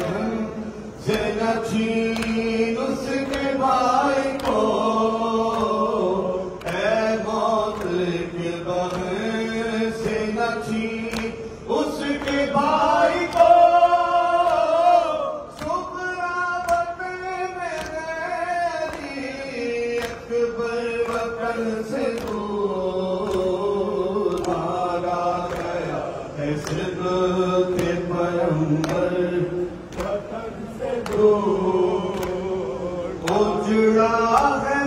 बहन से न छीन उसके भाई को, ऐ मौत के बहन से न छीन उसके भाई को। सुगरा बने मेरी अकबर वतन से दूर मारा गया है सिद्दीक़ के पैगंबर वतन से दूर। उजड़ा है